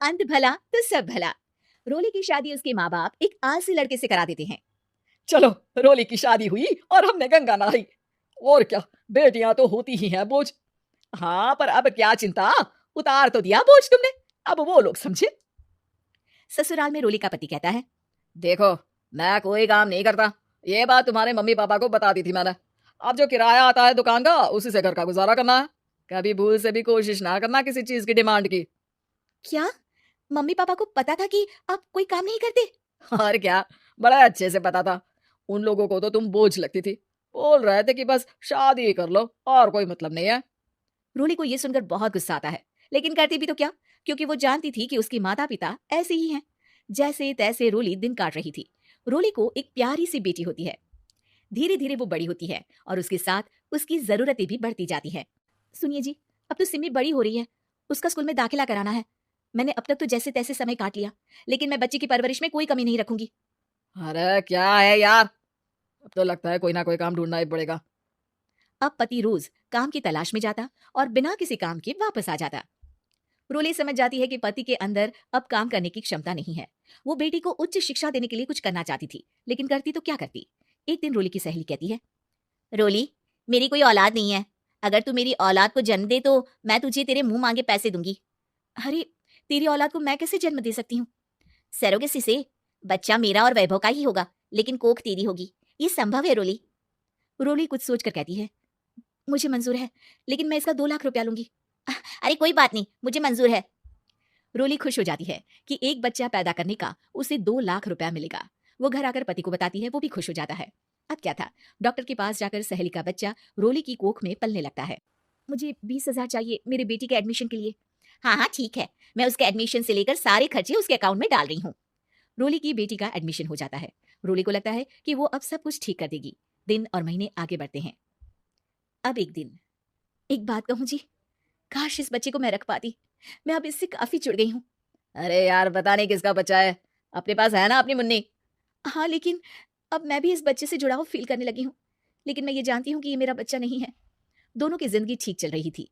अंत भला तो सब भला। रोली की शादी उसके माँ बाप एक आलसी लड़के से करा देते हैं। चलो, रोली की शादी हुई और हमने गंगा नहाई। और क्या, बेटियां तो होती ही हैं बोझ। हाँ, पर अब क्या चिंता, उतार तो दिया बोझ तुमने, अब वो लोग समझे। ससुराल में रोली का पति कहता है, देखो, मैं कोई काम नहीं करता, ये बात तुम्हारे मम्मी पापा को बता दी थी मैंने। अब जो किराया आता है दुकान का, उसी से घर का गुजारा करना है। कभी भूल से भी कोशिश ना करना किसी चीज की डिमांड की। क्या मम्मी पापा को पता था कि आप कोई काम नहीं करते? और क्या, बड़ा अच्छे से पता था। उन लोगों को तो तुम बोझ लगती थी, बोल रहे थे कि बस शादी कर लो और कोई मतलब नहीं है। रोली को यह सुनकर बहुत गुस्सा आता है, लेकिन करती भी तो क्या, क्योंकि वो जानती थी कि उसके माता पिता ऐसे ही हैं। जैसे तैसे रोली दिन काट रही थी। रोली को एक प्यारी सी बेटी होती है। धीरे धीरे वो बड़ी होती है और उसके साथ उसकी जरूरतें भी बढ़ती जाती है। सुनिए जी, अब तो सिमी बड़ी हो रही है, उसका स्कूल में दाखिला कराना है। मैंने अब तक तो जैसे तैसे समय काट लिया, लेकिन मैं बच्चे की परवरिश में कोई कमी नहीं रखूंगी। अरे क्या है यार, अब तो लगता है कोई ना कोई काम ढूंढना ही पड़ेगा। अब पति रोज काम की तलाश में जाता और बिना किसी काम के वापस आ जाता। रोली समझ जाती है कि पति के अंदर अब काम करने की क्षमता नहीं है। वो बेटी को उच्च शिक्षा देने के लिए कुछ करना चाहती थी, लेकिन करती तो क्या करती। एक दिन रोली की सहेली कहती है, रोली, मेरी कोई औलाद नहीं है। अगर तू मेरी औलाद को जन्म दे तो मैं तुझे तेरे मुंह मांगे पैसे दूंगी। अरे, तेरी औलाद को मैं कैसे जन्म दे सकती हूँ? सरोगेसी से। बच्चा मेरा और वैभव का ही होगा, लेकिन कोख तेरी होगी। ये संभव है रोली। रोली कुछ सोच कर कहती है, मुझे मंजूर है, लेकिन मैं इसका 2 लाख रुपया लूंगी। अरे कोई बात नहीं, मुझे मंजूर है। रोली खुश हो जाती है कि एक बच्चा पैदा करने का उसे 2 लाख रुपया मिलेगा। वो घर आकर पति को बताती है, वो भी खुश हो जाता है। अब क्या था, डॉक्टर के पास जाकर सहेली का बच्चा रोली की कोख में पलने लगता है। मुझे 20,000 चाहिए मेरे बेटी के एडमिशन के लिए। हाँ हाँ ठीक है, मैं उसके एडमिशन से लेकर सारे खर्चे उसके अकाउंट में डाल रही हूँ। रोली की बेटी का एडमिशन हो जाता है। रोली को लगता है कि वो अब सब कुछ ठीक कर देगी। दिन और महीने आगे बढ़ते हैं। अब एक दिन, एक बात कहूँ जी, काश इस बच्चे को मैं रख पाती। मैं अब इससे काफी जुड़ गई हूँ। अरे यार, पता नहीं किसका बच्चा है, अपने पास है ना अपनी मुन्नी। हाँ, लेकिन अब मैं भी इस बच्चे से जुड़ाव फील करने लगी हूँ। लेकिन मैं ये जानती हूँ कि ये मेरा बच्चा नहीं है। दोनों की जिंदगी ठीक चल रही थी,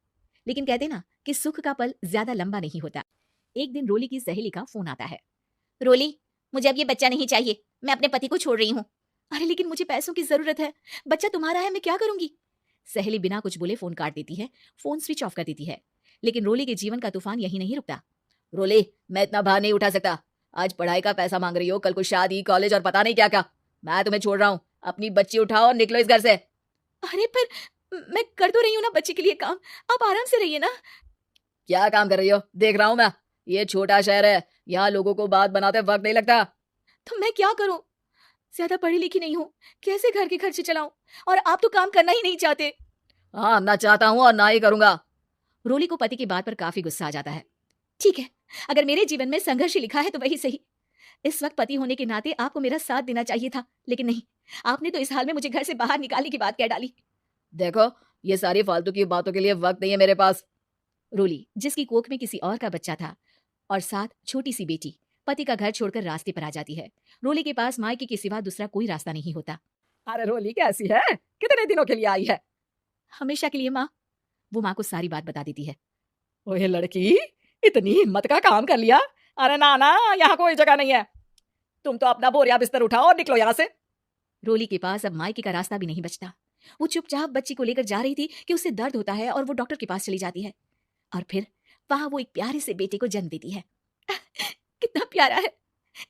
लेकिन कहते ना कि सुख का पल ज्यादा लंबा नहीं होता। एक दिन रोली की सहेली का फोन आता है। रोली, मुझे अब ये बच्चा नहीं चाहिए, मैं अपने पति को छोड़ रही हूँ। अरे लेकिन मुझे पैसों की जरूरत है, बच्चा तुम्हारा है, मैं क्या करूंगी? सहेली बिना कुछ बोले फोन काट देती है, फोन स्विच ऑफ कर देती है। लेकिन रोली के जीवन का तूफान यही नहीं रुकता। रोली, मैं इतना भार नहीं उठा सकता। आज पढ़ाई का पैसा मांग रही हो, कल को शादी, कॉलेज और पता नहीं क्या क्या। मैं तुम्हें छोड़ रहा हूँ, अपनी बच्ची उठाओ और निकलो इस घर से। अरे पर मैं कर तो रही हूँ ना बच्चे के लिए काम, आप आराम से रहिए ना। क्या काम कर रही हो, देख रहा हूँ मैं। ये छोटा शहर है, यहाँ लोगों को बात बनाते वक्त नहीं लगता। तो मैं क्या करूं? ज्यादा पढ़ी लिखी नहीं हूं, कैसे घर के खर्चे चलाऊं? और आप तो काम करना ही नहीं चाहते। हाँ, ना चाहता हूँ और ना ही करूंगा। रोली को पति की बात पर काफी गुस्सा आ जाता है। ठीक है, अगर मेरे जीवन में संघर्ष लिखा है तो वही सही। इस वक्त पति होने के नाते आपको मेरा साथ देना चाहिए था, लेकिन नहीं, आपने तो इस हाल में मुझे घर से बाहर निकालने की बात कह डाली। देखो, ये सारी फालतू की बातों के लिए वक्त नहीं है मेरे पास। रोली, जिसकी कोख में किसी और का बच्चा था और साथ छोटी सी बेटी, पति का घर छोड़कर रास्ते पर आ जाती है। रोली के पास मायके के सिवा दूसरा कोई रास्ता नहीं होता। अरे रोली कैसी है, कितने दिनों के लिए आई है? हमेशा के लिए माँ। वो माँ को सारी बात बता देती है। ओए लड़की, इतनी हिम्मत का काम कर लिया। अरे ना ना, यहाँ कोई जगह नहीं है। तुम तो अपना बोरिया बिस्तर उठाओ और निकलो यहाँ से। रोली के पास अब मायके का रास्ता भी नहीं बचता। वो चुपचाप बच्ची को लेकर जा रही थी कि उसे दर्द होता है और वो डॉक्टर के पास चली जाती है। और फिर वहां वो एक प्यारे से बेटे को जन्म देती है। कितना प्यारा है,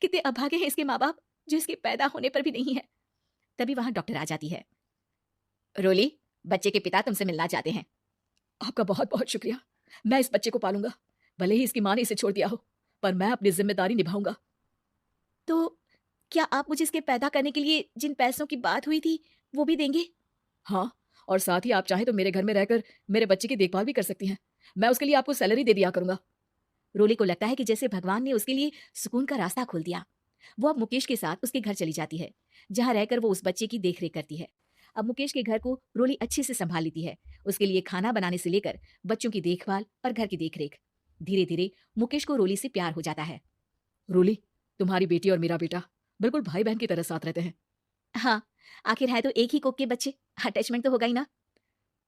कितने अभागे हैं इसके माँ बाप जो इसके पैदा होने पर भी नहीं है। तभी वहां डॉक्टर आ जाती है। रोली, बच्चे के पिता तुमसे मिलना चाहते हैं। आपका बहुत बहुत शुक्रिया। मैं इस बच्चे को पालूंगा, भले ही इसकी माँ ने इसे छोड़ दिया हो, पर मैं अपनी जिम्मेदारी निभाऊंगा। तो क्या आप मुझे इसके पैदा करने के लिए जिन पैसों की बात हुई थी वो भी देंगे? हाँ, और साथ ही आप चाहें तो मेरे घर में रहकर मेरे बच्चे की देखभाल भी कर सकती हैं। मैं उसके लिए आपको सैलरी दे दिया करूंगा। रोली को लगता है कि जैसे भगवान ने उसके लिए सुकून का रास्ता खोल दिया। वो अब मुकेश के साथ उसके घर चली जाती है, जहां रहकर वो उस बच्चे की देखरेख करती है। अब मुकेश के घर को रोली अच्छे से संभाल लेती है, उसके लिए खाना बनाने से लेकर बच्चों की देखभाल और घर की देखरेख। धीरे धीरे मुकेश को रोली से प्यार हो जाता है। रोली, तुम्हारी बेटी और मेरा बेटा बिल्कुल भाई बहन की तरह साथ रहते हैं। हाँ, आखिर है तो एक ही कोख के बच्चे, अटैचमेंट तो होगा ही ना।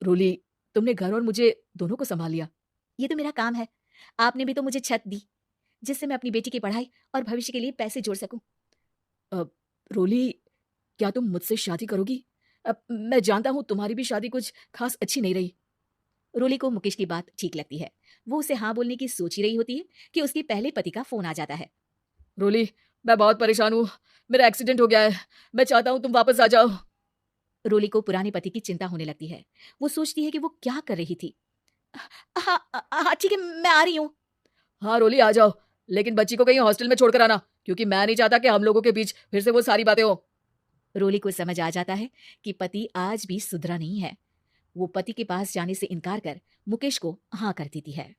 रोली, तुमने घर और मुझे दोनों को संभाल लिया। ये तो मेरा काम है, आपने भी तो मुझे छत दी। जिससे मैं अपनी बेटी की पढ़ाई और भविष्य के लिए पैसे जोड़ सकूं। अब रोली, क्या तुम मुझसे शादी करोगी? अब मैं जानता हूँ तुम्हारी भी शादी कुछ खास अच्छी नहीं रही। रोली को मुकेश की बात ठीक लगती है। वो उसे हाँ बोलने की सोच ही रही होती है कि उसके पहले पति का फोन आ जाता है। रोली, मैं बहुत परेशान हूँ। मेरा एक्सीडेंट हो गया है। मैं चाहता हूँ तुम वापस आ जाओ। रोली को पुराने पति की चिंता होने लगती है। वो सोचती है कि वो क्या कर रही थी। हाँ हाँ ठीक है, मैं आ रही हूँ। हाँ रोली, आ जाओ, लेकिन बच्ची को कहीं हॉस्टल में छोड़कर आना, क्योंकि मैं नहीं चाहता कि हम लोगों के बीच फिर से वो सारी बातें हो। रोली को समझ आ जाता है कि पति आज भी सुधरा नहीं है। वो पति के पास जाने से इनकार कर मुकेश को हाँ कर देती है।